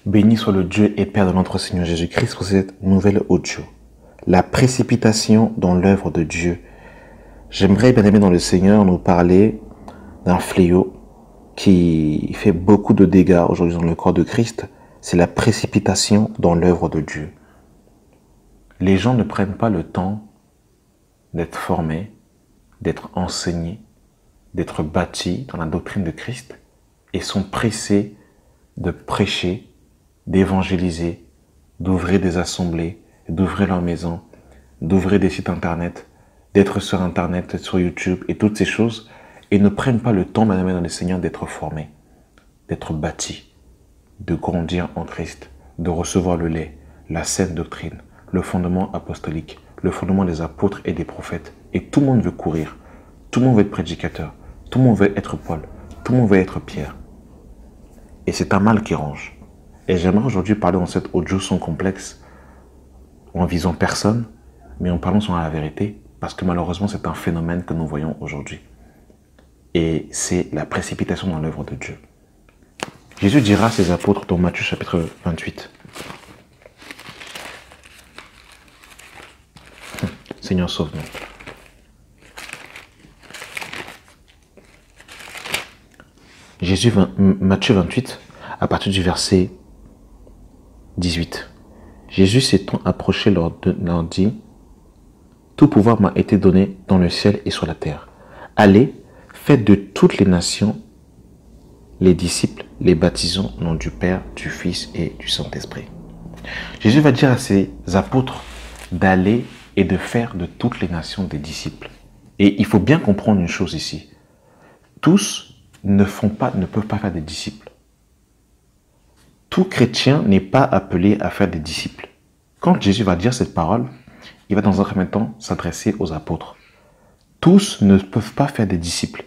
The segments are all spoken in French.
Béni soit le Dieu et Père de notre Seigneur Jésus-Christ pour cette nouvelle audio. La précipitation dans l'œuvre de Dieu. J'aimerais, bien aimé dans le Seigneur, nous parler d'un fléau qui fait beaucoup de dégâts aujourd'hui dans le corps de Christ. C'est la précipitation dans l'œuvre de Dieu. Les gens ne prennent pas le temps d'être formés, d'être enseignés, d'être bâtis dans la doctrine de Christ et sont pressés de prêcher, d'évangéliser, d'ouvrir des assemblées, d'ouvrir leur maison, d'ouvrir des sites internet, d'être sur internet, sur YouTube et toutes ces choses, et ne prennent pas le temps, madame, dans le Seigneur, d'être formés, d'être bâtis, de grandir en Christ, de recevoir le lait, la saine doctrine, le fondement apostolique, le fondement des apôtres et des prophètes. Et tout le monde veut courir, tout le monde veut être prédicateur, tout le monde veut être Paul, tout le monde veut être Pierre. Et c'est un mal qui ronge. Et j'aimerais aujourd'hui parler dans cette audio sans complexe, en visant personne, mais en parlant sur la vérité, parce que malheureusement c'est un phénomène que nous voyons aujourd'hui. Et c'est la précipitation dans l'œuvre de Dieu. Jésus dira à ses apôtres dans Matthieu chapitre 28. Seigneur, sauve-nous. Matthieu 28, à partir du verset 18. Jésus s'étant approché leur dit, « Tout pouvoir m'a été donné dans le ciel et sur la terre. Allez, faites de toutes les nations les disciples, les baptisons au nom du Père, du Fils et du Saint-Esprit. » Jésus va dire à ses apôtres d'aller et de faire de toutes les nations des disciples. Et il faut bien comprendre une chose ici. Tous ne peuvent pas faire des disciples. Tout chrétien n'est pas appelé à faire des disciples. Quand Jésus va dire cette parole, il va dans un premier temps s'adresser aux apôtres. Tous ne peuvent pas faire des disciples.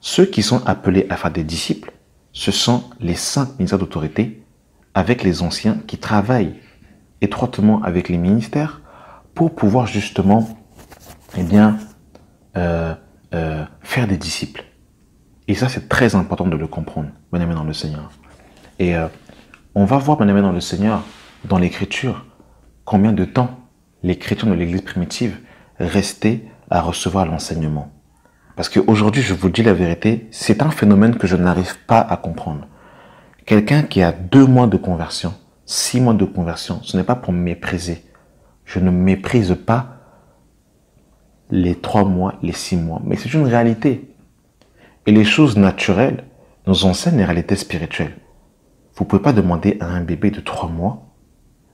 Ceux qui sont appelés à faire des disciples, ce sont les 5 ministères d'autorité avec les anciens qui travaillent étroitement avec les ministères pour pouvoir justement faire des disciples. Et ça, c'est très important de le comprendre, bien aimé dans le Seigneur. Et on va voir, bien aimé dans le Seigneur, dans l'Écriture, combien de temps les chrétiens de l'Église primitive restaient à recevoir l'enseignement. Parce qu'aujourd'hui, je vous dis la vérité, c'est un phénomène que je n'arrive pas à comprendre. Quelqu'un qui a 2 mois de conversion, 6 mois de conversion, ce n'est pas pour me mépriser. Je ne méprise pas les 3 mois, les 6 mois, mais c'est une réalité. Et les choses naturelles nous enseignent les réalités spirituelles. Vous ne pouvez pas demander à un bébé de 3 mois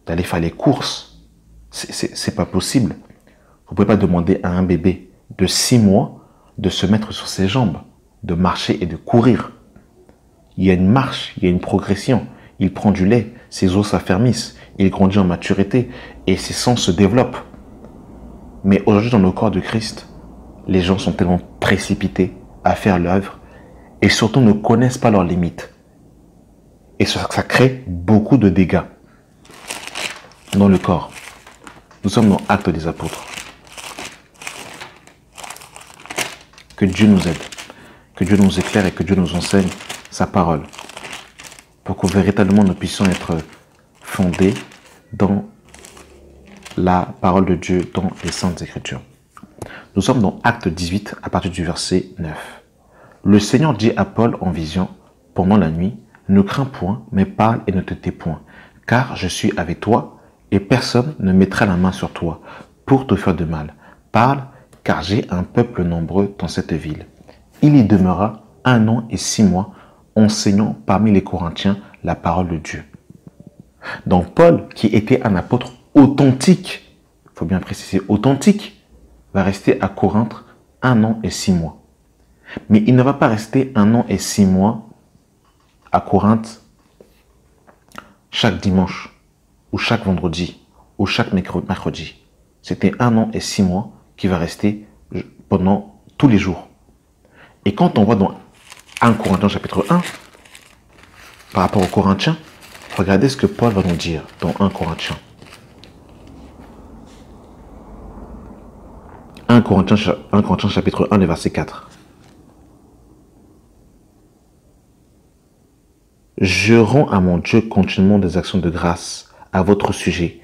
d'aller faire les courses. C'est pas possible. Vous ne pouvez pas demander à un bébé de 6 mois de se mettre sur ses jambes, de marcher et de courir. Il y a une marche, il y a une progression. Il prend du lait, ses os s'affermissent, il grandit en maturité et ses sens se développent. Mais aujourd'hui, dans le corps de Christ, les gens sont tellement précipités à faire l'œuvre et surtout ne connaissent pas leurs limites. Et ça crée beaucoup de dégâts dans le corps. Nous sommes dans Actes des Apôtres. Que Dieu nous aide, que Dieu nous éclaire et que Dieu nous enseigne sa parole pour que véritablement nous puissions être fondés dans la parole de Dieu, dans les Saintes Écritures. Nous sommes dans Acte 18 à partir du verset 9. Le Seigneur dit à Paul en vision pendant la nuit, « Ne crains point, mais parle et ne te tais point, car je suis avec toi et personne ne mettra la main sur toi pour te faire de mal. Parle, car j'ai un peuple nombreux dans cette ville. » Il y demeura 1 an et 6 mois, enseignant parmi les Corinthiens la parole de Dieu. Donc Paul, qui était un apôtre authentique, il faut bien préciser authentique, va rester à Corinthe 1 an et 6 mois. Mais il ne va pas rester 1 an et 6 mois à Corinthe chaque dimanche, ou chaque vendredi, ou chaque mercredi. C'était 1 an et 6 mois qui va rester pendant tous les jours. Et quand on voit dans 1 Corinthiens chapitre 1, par rapport aux Corinthiens, regardez ce que Paul va nous dire dans 1 Corinthiens. 1 Corinthiens chapitre 1, le verset 4. je rends à mon Dieu continuellement des actions de grâce à votre sujet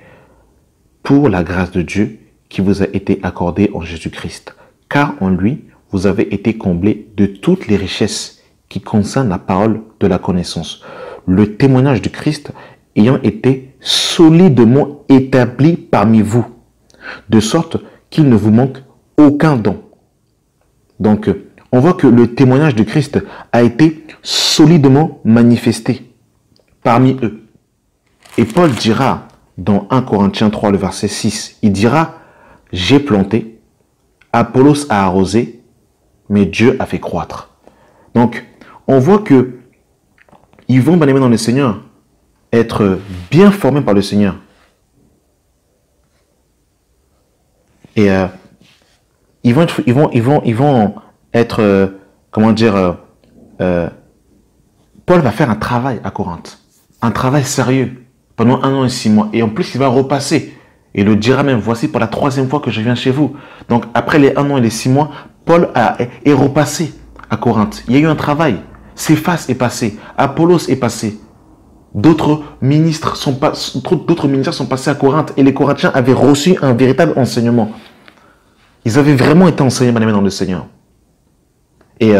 pour la grâce de Dieu qui vous a été accordée en Jésus-Christ. Car en lui, vous avez été comblés de toutes les richesses qui concernent la parole de la connaissance. Le témoignage de Christ ayant été solidement établi parmi vous, de sorte qu'il ne vous manque aucun don. Donc, on voit que le témoignage de Christ a été solidement manifesté parmi eux. Et Paul dira dans 1 Corinthiens 3, le verset 6, il dira « J'ai planté, Apollos a arrosé, mais Dieu a fait croître. » Donc, on voit que ils vont, bien aimés dans le Seigneur, être bien formés par le Seigneur. Et ils vont être, comment dire, Paul va faire un travail à Corinthe, un travail sérieux pendant 1 an et 6 mois. Et en plus, il va repasser. Et le dira même, voici pour la 3e fois que je viens chez vous. Donc, après les 1 an et les 6 mois, Paul est repassé à Corinthe. Il y a eu un travail. Céphas est passé. Apollos est passé. D'autres ministres sont passés à Corinthe. Et les Corinthiens avaient reçu un véritable enseignement. Ils avaient vraiment été enseignés dans le Seigneur. Et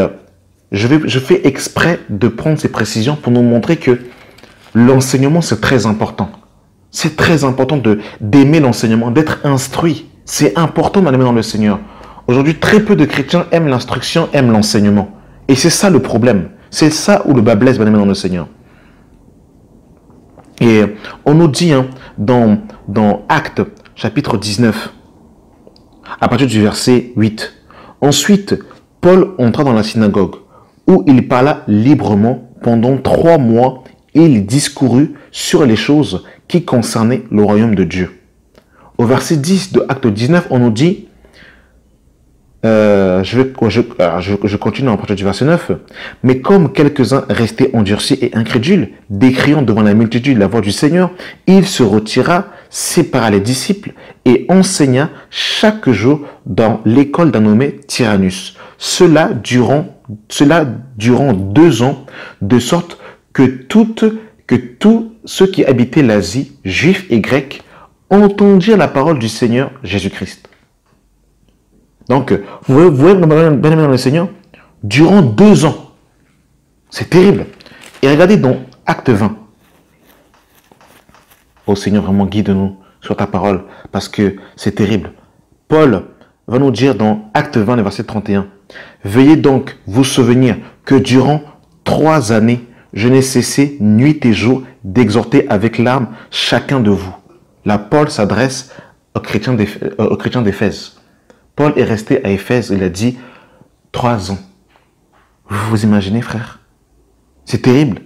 je fais exprès de prendre ces précisions pour nous montrer que l'enseignement, c'est très important. C'est très important d'aimer l'enseignement, d'être instruit. C'est important d'aimer dans le Seigneur. Aujourd'hui, très peu de chrétiens aiment l'instruction, aiment l'enseignement. Et c'est ça le problème. C'est ça où le bas blesse, dans le Seigneur. Et on nous dit dans Actes, chapitre 19, à partir du verset 8. Ensuite, Paul entra dans la synagogue, où il parla librement pendant 3 mois et il discourut sur les choses qui concernaient le royaume de Dieu. Au verset 10 de Acte 19, on nous dit, je continue à partir du verset 9, mais comme quelques-uns restaient endurcis et incrédules, décriant devant la multitude la voix du Seigneur, il se retira, sépara les disciples et enseigna chaque jour dans l'école d'un nommé Tyrannus. Cela durant 2 ans, de sorte que tous ceux qui habitaient l'Asie, juifs et grecs, entendirent la parole du Seigneur Jésus-Christ. Donc, vous voyez, bien aimé dans le Seigneur, durant 2 ans. C'est terrible. Et regardez dans Acte 20. Oh Seigneur, vraiment guide-nous sur ta parole, parce que c'est terrible. Paul va nous dire dans Acte 20, le verset 31, « Veuillez donc vous souvenir que durant 3 années, je n'ai cessé nuit et jour d'exhorter avec larmes chacun de vous. » Là, Paul s'adresse aux chrétiens d'Éphèse. Paul est resté à Éphèse, il a dit 3 ans. Vous vous imaginez, frère? C'est terrible.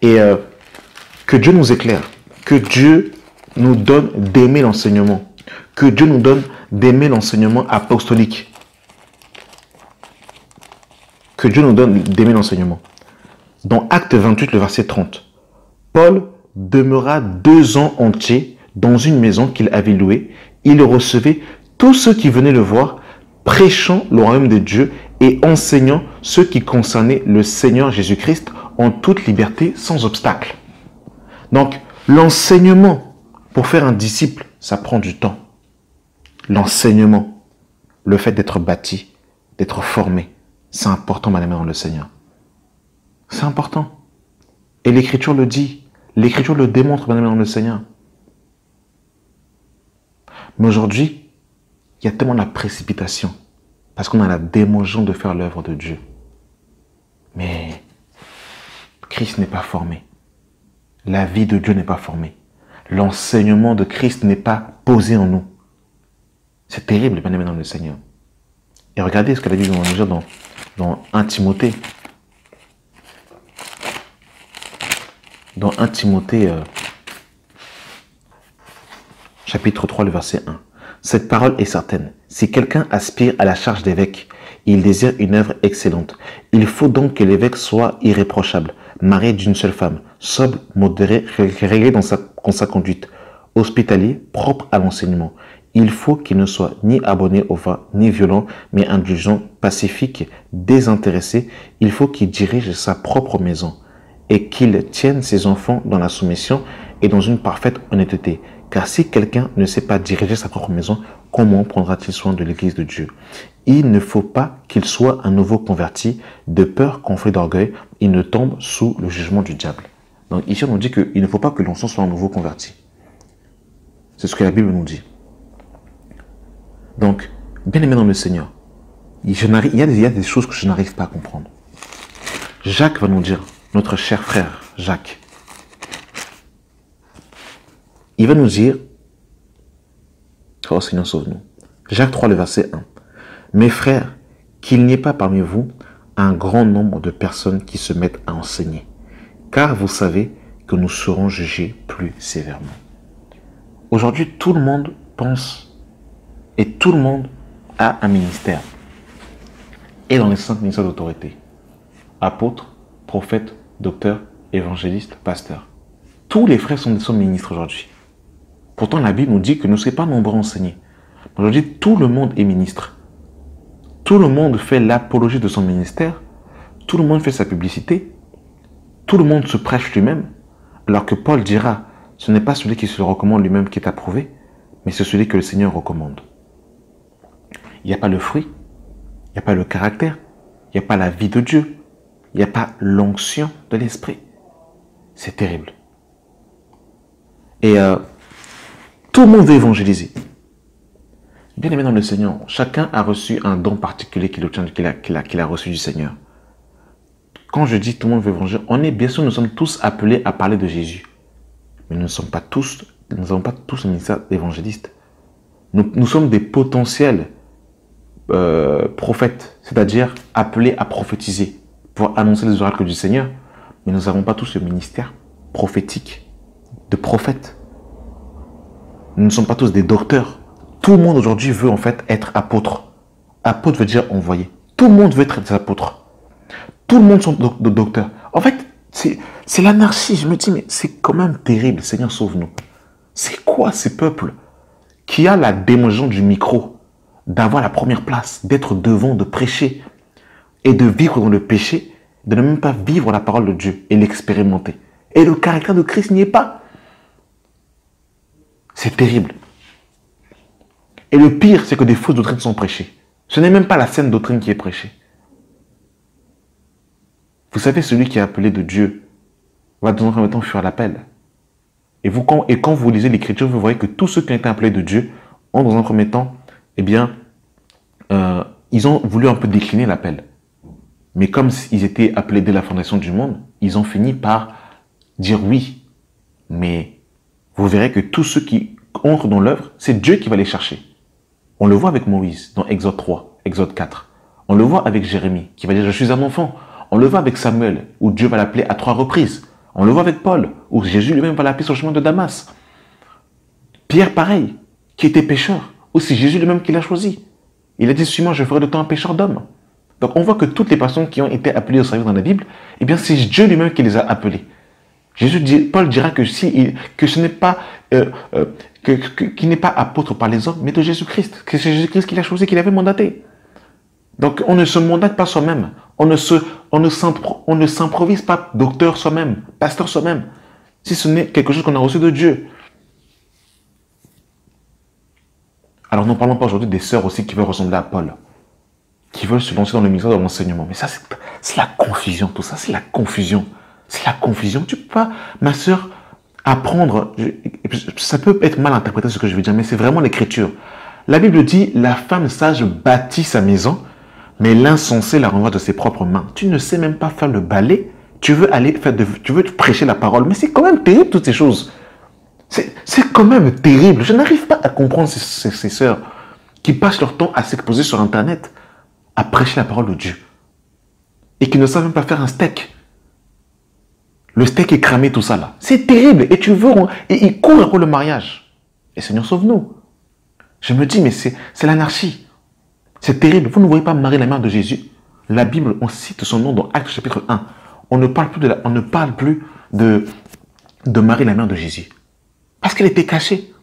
Et que Dieu nous éclaire, que Dieu nous donne d'aimer l'enseignement, que Dieu nous donne d'aimer l'enseignement apostolique. Que Dieu nous donne d'aimer l'enseignement. Dans Acte 28, le verset 30, Paul demeura 2 ans entiers dans une maison qu'il avait louée. Il recevait tous ceux qui venaient le voir, prêchant le royaume de Dieu et enseignant ce qui concernait le Seigneur Jésus-Christ en toute liberté, sans obstacle. Donc, l'enseignement, pour faire un disciple, ça prend du temps. L'enseignement, le fait d'être bâti, d'être formé, c'est important, madame, dans le Seigneur. C'est important. Et l'Écriture le dit. L'Écriture le démontre, madame, dans le Seigneur. Mais aujourd'hui, il y a tellement la précipitation, parce qu'on a la démangeant de faire l'œuvre de Dieu. Mais Christ n'est pas formé. La vie de Dieu n'est pas formée. L'enseignement de Christ n'est pas posé en nous. C'est terrible, bien aimé dans le Seigneur. Et regardez ce que la Bible va nous dire dans 1 Timothée. Dans 1 Timothée, chapitre 3, le verset 1. Cette parole est certaine. Si quelqu'un aspire à la charge d'évêque, il désire une œuvre excellente. Il faut donc que l'évêque soit irréprochable, marié d'une seule femme, sobre, modéré, réglé dans sa conduite, hospitalier, propre à l'enseignement. Il faut qu'il ne soit ni abonné au vin, ni violent, mais indulgent, pacifique, désintéressé. Il faut qu'il dirige sa propre maison. et qu'il tienne ses enfants dans la soumission et dans une parfaite honnêteté. Car si quelqu'un ne sait pas diriger sa propre maison, comment prendra-t-il soin de l'Église de Dieu? Il ne faut pas qu'il soit un nouveau converti, de peur, conflit d'orgueil, il ne tombe sous le jugement du diable. Donc ici on nous dit qu'il ne faut pas que l'enfant soit un nouveau converti. C'est ce que la Bible nous dit. Donc, bien aimé dans le Seigneur, il y a des choses que je n'arrive pas à comprendre. Jacques va nous dire, notre cher frère Jacques, il va nous dire, oh Seigneur sauve-nous, Jacques 3, le verset 1. Mes frères, qu'il n'y ait pas parmi vous un grand nombre de personnes qui se mettent à enseigner, car vous savez que nous serons jugés plus sévèrement. Aujourd'hui, tout le monde pense et tout le monde a un ministère. Et dans les 5 ministères d'autorité, apôtres, prophètes, docteurs, évangélistes, pasteurs. Tous les frères sont ministres aujourd'hui. Pourtant, la Bible nous dit que nous ne sommes pas nombreux à enseigner. Aujourd'hui, tout le monde est ministre. Tout le monde fait l'apologie de son ministère. Tout le monde fait sa publicité. Tout le monde se prêche lui-même. Alors que Paul dira, ce n'est pas celui qui se recommande lui-même qui est approuvé, mais c'est celui que le Seigneur recommande. Il n'y a pas le fruit, il n'y a pas le caractère, il n'y a pas la vie de Dieu, il n'y a pas l'onction de l'Esprit. C'est terrible. Et tout le monde veut évangéliser. Bien aimé dans le Seigneur, chacun a reçu un don particulier qu'il a reçu du Seigneur. Quand je dis tout le monde veut évangéliser, bien sûr, nous sommes tous appelés à parler de Jésus. Mais nous n'avons pas tous le ministère d'évangéliste. Nous sommes des potentiels prophètes, c'est-à-dire appelés à prophétiser pour annoncer les oracles du Seigneur. Mais nous n'avons pas tous le ministère prophétique de prophète. Nous ne sommes pas tous des docteurs. Tout le monde aujourd'hui veut en fait être apôtre. Apôtre veut dire envoyé. Tout le monde veut être des apôtres. Tout le monde sont docteurs. En fait, c'est l'anarchie. Je me dis, mais c'est quand même terrible. Seigneur, sauve-nous. C'est quoi ces peuples qui a la démotion du micro, d'avoir la première place, d'être devant, de prêcher et de vivre dans le péché, de ne même pas vivre la parole de Dieu et l'expérimenter. Et le caractère de Christ n'y est pas. C'est terrible. Et le pire, c'est que des fausses doctrines sont prêchées. Ce n'est même pas la saine doctrine qui est prêchée. Vous savez, celui qui est appelé de Dieu va dans un premier temps fuir l'appel. Et quand vous lisez l'Écriture, vous voyez que tous ceux qui ont été appelés de Dieu ont dans un premier temps, eh bien, ils ont voulu un peu décliner l'appel. Mais comme ils étaient appelés dès la fondation du monde, ils ont fini par dire oui. Mais vous verrez que tous ceux qui entrent dans l'œuvre, c'est Dieu qui va les chercher. On le voit avec Moïse dans Exode 3, Exode 4. On le voit avec Jérémie qui va dire « Je suis un enfant ». On le voit avec Samuel où Dieu va l'appeler à 3 reprises. On le voit avec Paul où Jésus lui-même va l'appeler sur le chemin de Damas. Pierre pareil, qui était pécheur. Ou c'est Jésus lui-même qui l'a choisi. Il a dit « Suis-moi, je ferai de toi un pécheur d'homme ». Donc on voit que toutes les personnes qui ont été appelées au service dans la Bible, eh bien c'est Dieu lui-même qui les a appelées. Paul dira que ce n'est pas qu'il n'est pas apôtre par les hommes, mais de Jésus-Christ. Que c'est Jésus-Christ qui l'a choisi, qui l'avait mandaté. Donc on ne se mandate pas soi-même. On ne s'improvise pas docteur soi-même, pasteur soi-même, si ce n'est quelque chose qu'on a reçu de Dieu. Alors ne parlons pas aujourd'hui des sœurs aussi qui veulent ressembler à Paul, qui veulent se lancer dans le ministère de l'enseignement. Mais ça, c'est la confusion, tout ça, c'est la confusion. C'est la confusion. Tu peux pas, ma sœur, apprendre. Ça peut être mal interprété ce que je veux dire, mais c'est vraiment l'Écriture. La Bible dit, la femme sage bâtit sa maison, mais l'insensé la renvoie de ses propres mains. Tu ne sais même pas faire le balai. Tu veux prêcher la parole. Mais c'est quand même terrible toutes ces choses. C'est quand même terrible. Je n'arrive pas à comprendre ces sœurs qui passent leur temps à s'exposer sur Internet, à prêcher la parole de Dieu. Et qui ne savent même pas faire un steak. Le steak est cramé, tout ça là. C'est terrible. Et ils courent après le mariage. Et Seigneur, sauve-nous. Je me dis, mais c'est l'anarchie. C'est terrible. Vous ne voyez pas Marie, la mère de Jésus. La Bible, on cite son nom dans Actes chapitre 1. On ne parle plus de Marie, la mère de Jésus. Parce qu'elle était cachée.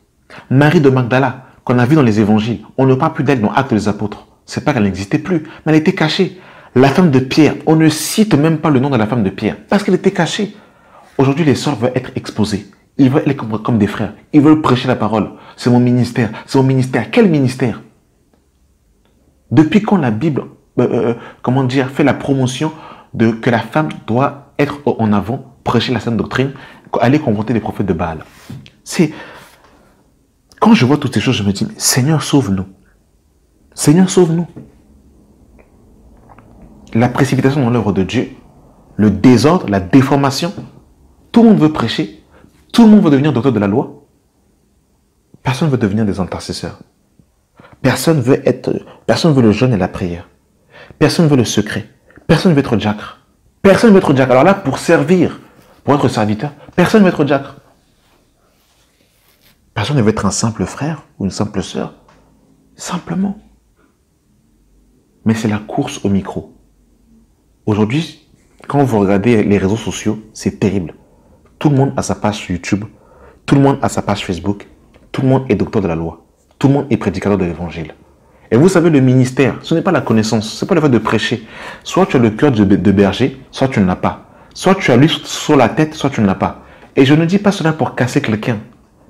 Marie de Magdala, qu'on a vu dans les évangiles, on ne parle plus d'elle dans Actes des apôtres. C'est pas qu'elle n'existait plus, mais elle était cachée. La femme de Pierre, on ne cite même pas le nom de la femme de Pierre parce qu'elle était cachée. Aujourd'hui, les sœurs veulent être exposées. Ils veulent être comme des frères. Ils veulent prêcher la parole. C'est mon ministère. C'est mon ministère. Quel ministère? Depuis quand la Bible, fait la promotion de que la femme doit être en avant, prêcher la sainte doctrine, aller confronter les prophètes de Baal? Quand je vois toutes ces choses, je me dis, Seigneur, sauve-nous. Seigneur, sauve-nous. La précipitation dans l'œuvre de Dieu, le désordre, la déformation, tout le monde veut prêcher, tout le monde veut devenir docteur de la loi. Personne ne veut devenir des intercesseurs. Personne veut le jeûne et la prière. Personne ne veut le secret. Personne ne veut être diacre. Personne ne veut être diacre. Alors là, pour servir, pour être serviteur, personne ne veut être diacre. Personne ne veut être un simple frère ou une simple sœur. Simplement. Mais c'est la course au micro. Aujourd'hui, quand vous regardez les réseaux sociaux, c'est terrible. Tout le monde a sa page YouTube. Tout le monde a sa page Facebook. Tout le monde est docteur de la loi. Tout le monde est prédicateur de l'évangile. Et vous savez, le ministère, ce n'est pas la connaissance, ce n'est pas le fait de prêcher. Soit tu as le cœur de berger, soit tu ne l'as pas. Soit tu as l'huile sur la tête, soit tu ne l'as pas. Et je ne dis pas cela pour casser quelqu'un.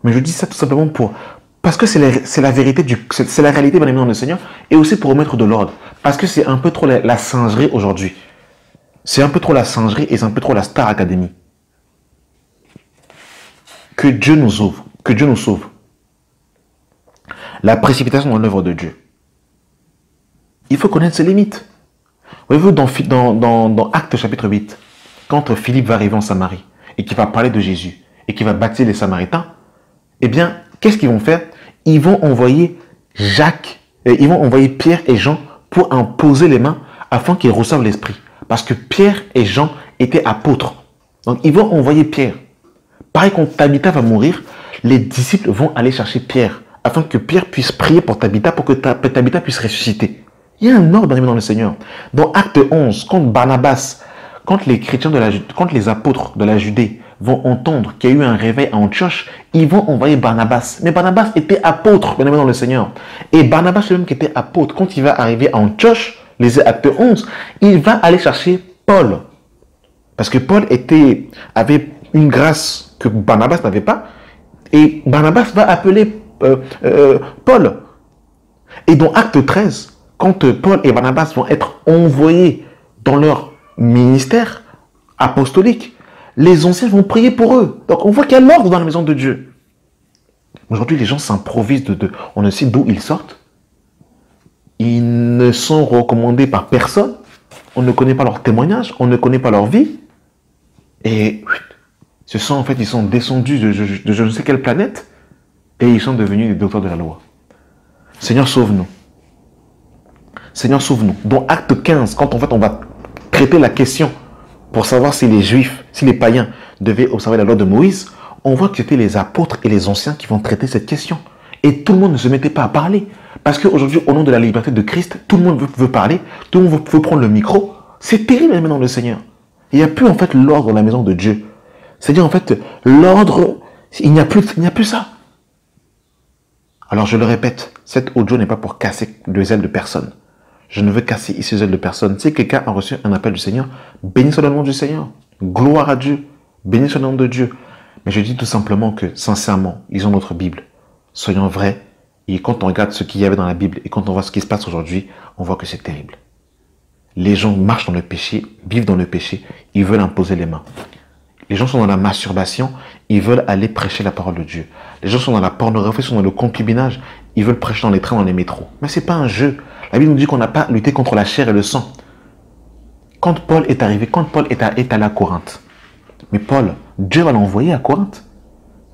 Mais je dis ça tout simplement parce que c'est la vérité, c'est la réalité, bien évidemment, de Seigneur, et aussi pour remettre de l'ordre. Parce que c'est un peu trop la singerie aujourd'hui. C'est un peu trop la singerie et c'est un peu trop la Star Academy. Que Dieu nous sauve. Que Dieu nous sauve. La précipitation dans l'œuvre de Dieu. Il faut connaître ses limites. Voyez-vous, dans Actes chapitre 8, quand Philippe va arriver en Samarie et qu'il va parler de Jésus et qu'il va baptiser les Samaritains, eh bien, qu'est-ce qu'ils vont faire? Ils vont envoyer Pierre et Jean pour imposer les mains afin qu'ils reçoivent l'Esprit. Parce que Pierre et Jean étaient apôtres. Donc, ils vont envoyer Pierre. Pareil, quand Tabitha va mourir, les disciples vont aller chercher Pierre afin que Pierre puisse prier pour Tabitha, pour que Tabitha puisse ressusciter. Il y a un ordre dans le Seigneur. Dans Acte 11, quand les apôtres de la Judée vont entendre qu'il y a eu un réveil à Antioche, ils vont envoyer Barnabas. Mais Barnabas était apôtre, bien dans le Seigneur. Et Barnabas, lui-même qui était apôtre, quand il va arriver à Antioche, les Actes 11, il va aller chercher Paul. Parce que Paul avait une grâce que Barnabas n'avait pas. Et Barnabas va appeler Paul. Et dans Acte 13, quand Paul et Barnabas vont être envoyés dans leur ministère apostolique, les anciens vont prier pour eux. Donc on voit qu'il y a l'ordre dans la maison de Dieu. Aujourd'hui, les gens s'improvisent on ne sait d'où ils sortent. Ils ne sont recommandés par personne. On ne connaît pas leur témoignage, on ne connaît pas leur vie. Et ils sont descendus de je ne sais quelle planète et ils sont devenus des docteurs de la loi. Seigneur, sauve-nous. Seigneur, sauve-nous. Dans Acte 15, quand on va traiter la question pour savoir si les Juifs, si les païens devaient observer la loi de Moïse, on voit que c'était les apôtres et les anciens qui vont traiter cette question. Et tout le monde ne se mettait pas à parler. Parce qu'aujourd'hui, au nom de la liberté de Christ, tout le monde veut parler, tout le monde veut prendre le micro. C'est terrible maintenant le Seigneur. Il n'y a plus en fait l'ordre dans la maison de Dieu. C'est-à-dire en fait, l'ordre, il n'y a plus ça. Alors je le répète, cet audio n'est pas pour casser les ailes de personne. Je ne veux casser ici les ailes de personne. Si quelqu'un a reçu un appel du Seigneur, bénis soit le nom du Seigneur. Gloire à Dieu. Bénis soit le nom de Dieu. Mais je dis tout simplement que, sincèrement, lisons notre Bible. Soyons vrais. Et quand on regarde ce qu'il y avait dans la Bible et quand on voit ce qui se passe aujourd'hui, on voit que c'est terrible. Les gens marchent dans le péché, vivent dans le péché, ils veulent imposer les mains. Les gens sont dans la masturbation, ils veulent aller prêcher la parole de Dieu. Les gens sont dans la pornographie, sont dans le concubinage, ils veulent prêcher dans les trains, dans les métros. Mais ce n'est pas un jeu. La Bible nous dit qu'on n'a pas lutté contre la chair et le sang. Quand Paul est allé à Corinthe, mais Paul, Dieu va l'envoyer à Corinthe.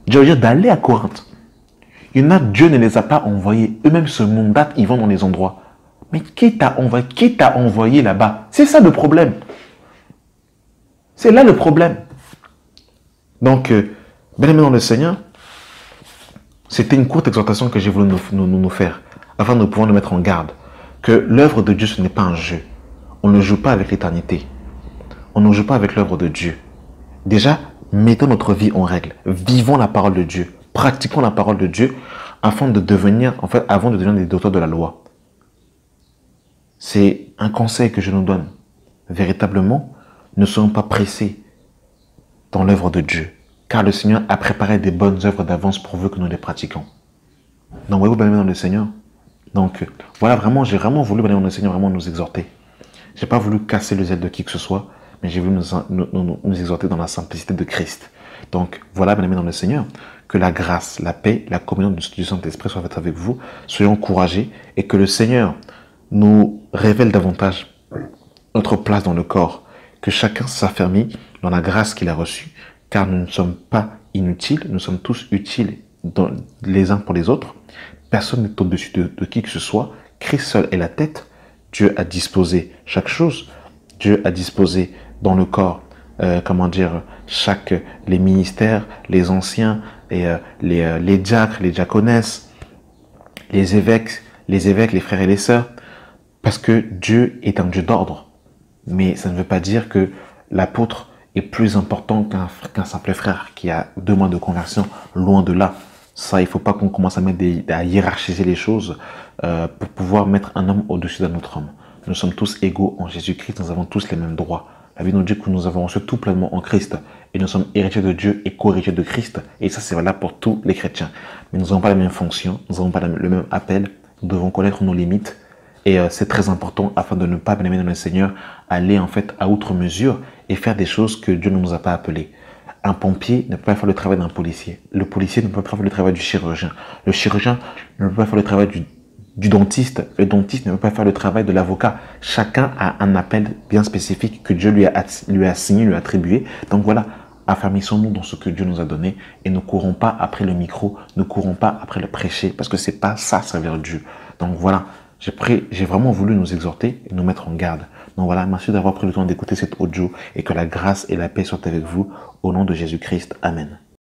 Dieu va dire d'aller à Corinthe. Il y en a, Dieu ne les a pas envoyés. Eux-mêmes se mandatent, ils vont dans les endroits. Mais qui t'a envoyé là-bas? C'est ça le problème. C'est là le problème. Donc, bien aimé dans le Seigneur, c'était une courte exhortation que j'ai voulu nous faire, afin de pouvoir nous mettre en garde, que l'œuvre de Dieu, ce n'est pas un jeu. On ne joue pas avec l'éternité. On ne joue pas avec l'œuvre de Dieu. Déjà, mettons notre vie en règle. Vivons la parole de Dieu. Pratiquons la parole de Dieu avant de devenir des docteurs de la loi. C'est un conseil que je nous donne. véritablement, ne soyons pas pressés dans l'œuvre de Dieu, car le Seigneur a préparé des bonnes œuvres d'avance pourvu que nous les pratiquons. Donc, voyez-vous, bien dans le Seigneur. Donc, voilà, vraiment, j'ai vraiment voulu, bien dans le Seigneur, vraiment nous exhorter. J'ai pas voulu casser le zèle de qui que ce soit, mais j'ai voulu nous exhorter dans la simplicité de Christ. Donc, voilà, bien aimés dans le Seigneur, que la grâce, la paix, la communion du Saint-Esprit soient faites avec vous. Soyons encouragés et que le Seigneur nous révèle davantage notre place dans le corps, que chacun s'affermit dans la grâce qu'il a reçue, car nous ne sommes pas inutiles, nous sommes tous utiles les uns pour les autres. Personne n'est au-dessus de qui que ce soit. Christ seul est la tête. Dieu a disposé chaque chose. Dieu a disposé dans le corps, les ministères, les anciens, les diacres, les diaconesses, les évêques, les frères et les sœurs, parce que Dieu est un Dieu d'ordre. Mais ça ne veut pas dire que l'apôtre est plus important qu'un simple frère qui a 2 mois de conversion, loin de là. Ça, il ne faut pas qu'on commence à hiérarchiser les choses pour pouvoir mettre un homme au-dessus d'un autre homme. Nous sommes tous égaux en Jésus-Christ, nous avons tous les mêmes droits. La Bible nous dit que nous avons reçu tout pleinement en Christ et nous sommes héritiers de Dieu et co-héritiers de Christ. Et ça, c'est valable pour tous les chrétiens. Mais nous n'avons pas la même fonction, nous n'avons pas le même appel, nous devons connaître nos limites. Et c'est très important afin de ne pas, bien aimé dans le Seigneur, aller en fait à outre mesure et faire des choses que Dieu ne nous a pas appelées. Un pompier ne peut pas faire le travail d'un policier. Le policier ne peut pas faire le travail du chirurgien. Le chirurgien ne peut pas faire le travail du dentiste. Le dentiste ne peut pas faire le travail de l'avocat. Chacun a un appel bien spécifique que Dieu lui a assigné, lui a attribué. Donc voilà, affermissons-nous dans ce que Dieu nous a donné et ne courons pas après le micro, ne courons pas après le prêcher, parce que c'est pas ça servir Dieu. Donc voilà, j'ai vraiment voulu nous exhorter et nous mettre en garde. Donc voilà, merci d'avoir pris le temps d'écouter cet audio et que la grâce et la paix soient avec vous au nom de Jésus-Christ. Amen.